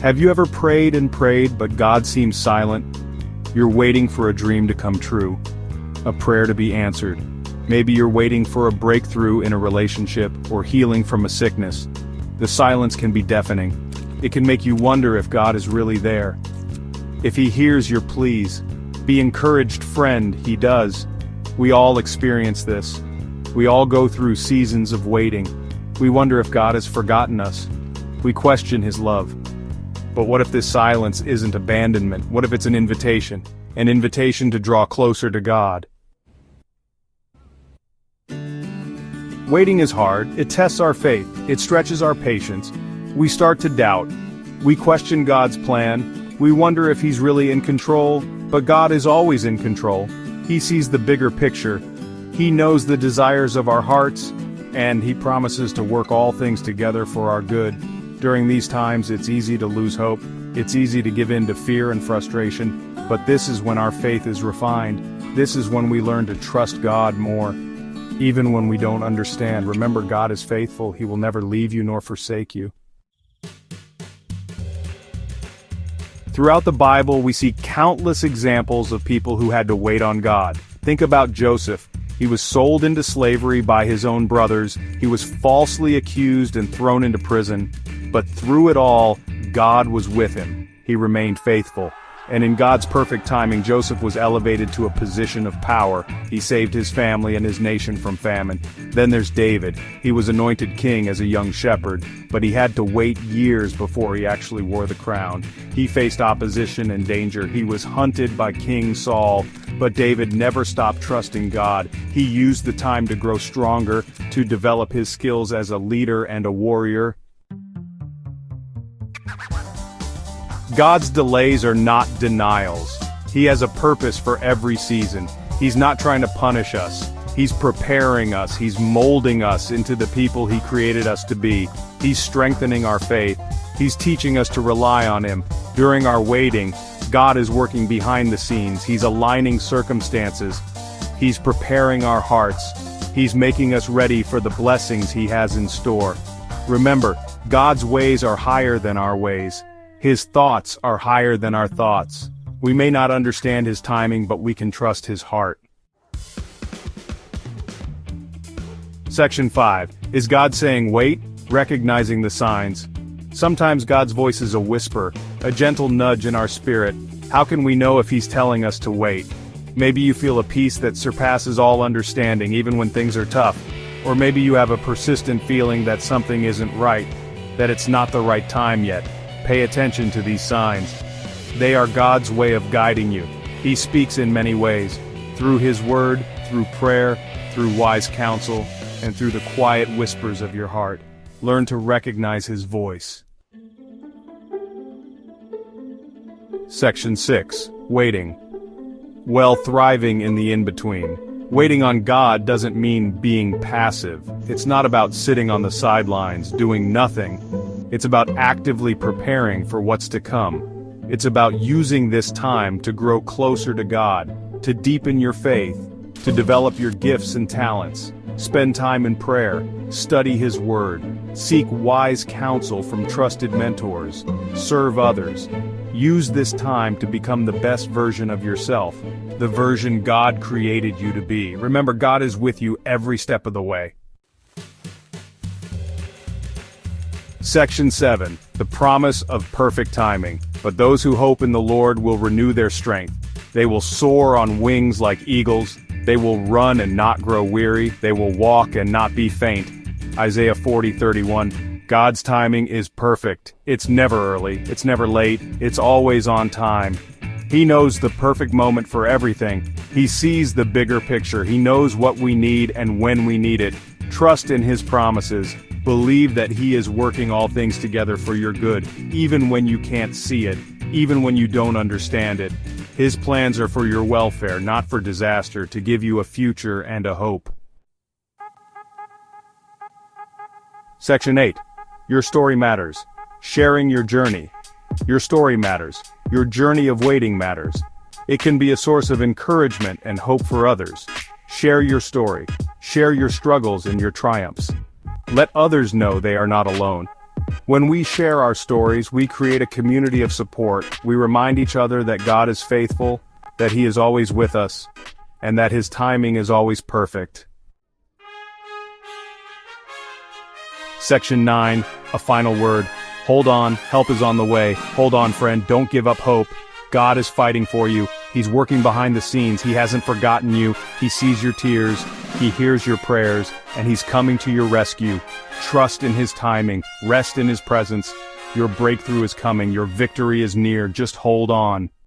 Have you ever prayed and prayed, but God seems silent? You're waiting for a dream to come true, a prayer to be answered. Maybe you're waiting for a breakthrough in a relationship or healing from a sickness. The silence can be deafening. It can make you wonder if God is really there, if He hears your pleas. Be encouraged, friend, He does. We all experience this. We all go through seasons of waiting. We wonder if God has forgotten us. We question His love. But what if this silence isn't abandonment? What if it's an invitation to draw closer to God? Waiting is hard. It tests our faith. It stretches our patience. We start to doubt. We question God's plan. We wonder if He's really in control, but God is always in control. He sees the bigger picture. He knows the desires of our hearts, and He promises to work all things together for our good. During these times, it's easy to lose hope. It's easy to give in to fear and frustration, but this is when our faith is refined. This is when we learn to trust God more, even when we don't understand. Remember, God is faithful. He will never leave you nor forsake you. Throughout the Bible, we see countless examples of people who had to wait on God. Think about Joseph. He was sold into slavery by his own brothers. He was falsely accused and thrown into prison. But through it all, God was with him. He remained faithful. And in God's perfect timing, Joseph was elevated to a position of power. He saved his family and his nation from famine. Then there's David. He was anointed king as a young shepherd, but he had to wait years before he actually wore the crown. He faced opposition and danger. He was hunted by King Saul, but David never stopped trusting God. He used the time to grow stronger, to develop his skills as a leader and a warrior. God's delays are not denials. He has a purpose for every season. He's not trying to punish us. He's preparing us. He's molding us into the people He created us to be. He's strengthening our faith. He's teaching us to rely on Him. During our waiting, God is working behind the scenes. He's aligning circumstances. He's preparing our hearts. He's making us ready for the blessings He has in store. Remember, God's ways are higher than our ways. His thoughts are higher than our thoughts. We may not understand His timing, but we can trust His heart. Section 5. Is God saying wait? Recognizing the signs. Sometimes God's voice is a whisper, a gentle nudge in our spirit. How can we know if He's telling us to wait? Maybe you feel a peace that surpasses all understanding, even when things are tough. Or maybe you have a persistent feeling that something isn't right, that it's not the right time yet. Pay attention to these signs. They are God's way of guiding you. He speaks in many ways, through His word, through prayer, through wise counsel, and through the quiet whispers of your heart. Learn to recognize His voice. Section 6. Waiting. Well, thriving in the in-between. Waiting on God doesn't mean being passive. It's not about sitting on the sidelines, doing nothing. It's about actively preparing for what's to come. It's about using this time to grow closer to God, to deepen your faith, to develop your gifts and talents. Spend time in prayer, study His word, seek wise counsel from trusted mentors, serve others. Use this time to become the best version of yourself, the version God created you to be. Remember, God is with you every step of the way. Section 7. The promise of perfect timing. But those who hope in the Lord will renew their strength. They will soar on wings like eagles. They will run and not grow weary. They will walk and not be faint. Isaiah 40:31. God's timing is perfect. It's never early. It's never late. It's always on time. He knows the perfect moment for everything. He sees the bigger picture. He knows what we need and when we need it. Trust in His promises. Believe that He is working all things together for your good, even when you can't see it, even when you don't understand it. His plans are for your welfare, not for disaster, to give you a future and a hope. Section 8. Your story matters. Sharing your journey. Your story matters. Your journey of waiting matters. It can be a source of encouragement and hope for others. Share your story. Share your struggles and your triumphs. Let others know they are not alone. When we share our stories, we create a community of support. We remind each other that God is faithful, that He is always with us, and that His timing is always perfect. Section 9, a final word. Hold on, help is on the way. Hold on, friend, don't give up hope. God is fighting for you. He's working behind the scenes. He hasn't forgotten you. He sees your tears. He hears your prayers, and He's coming to your rescue. Trust in His timing. Rest in His presence. Your breakthrough is coming. Your victory is near. Just hold on.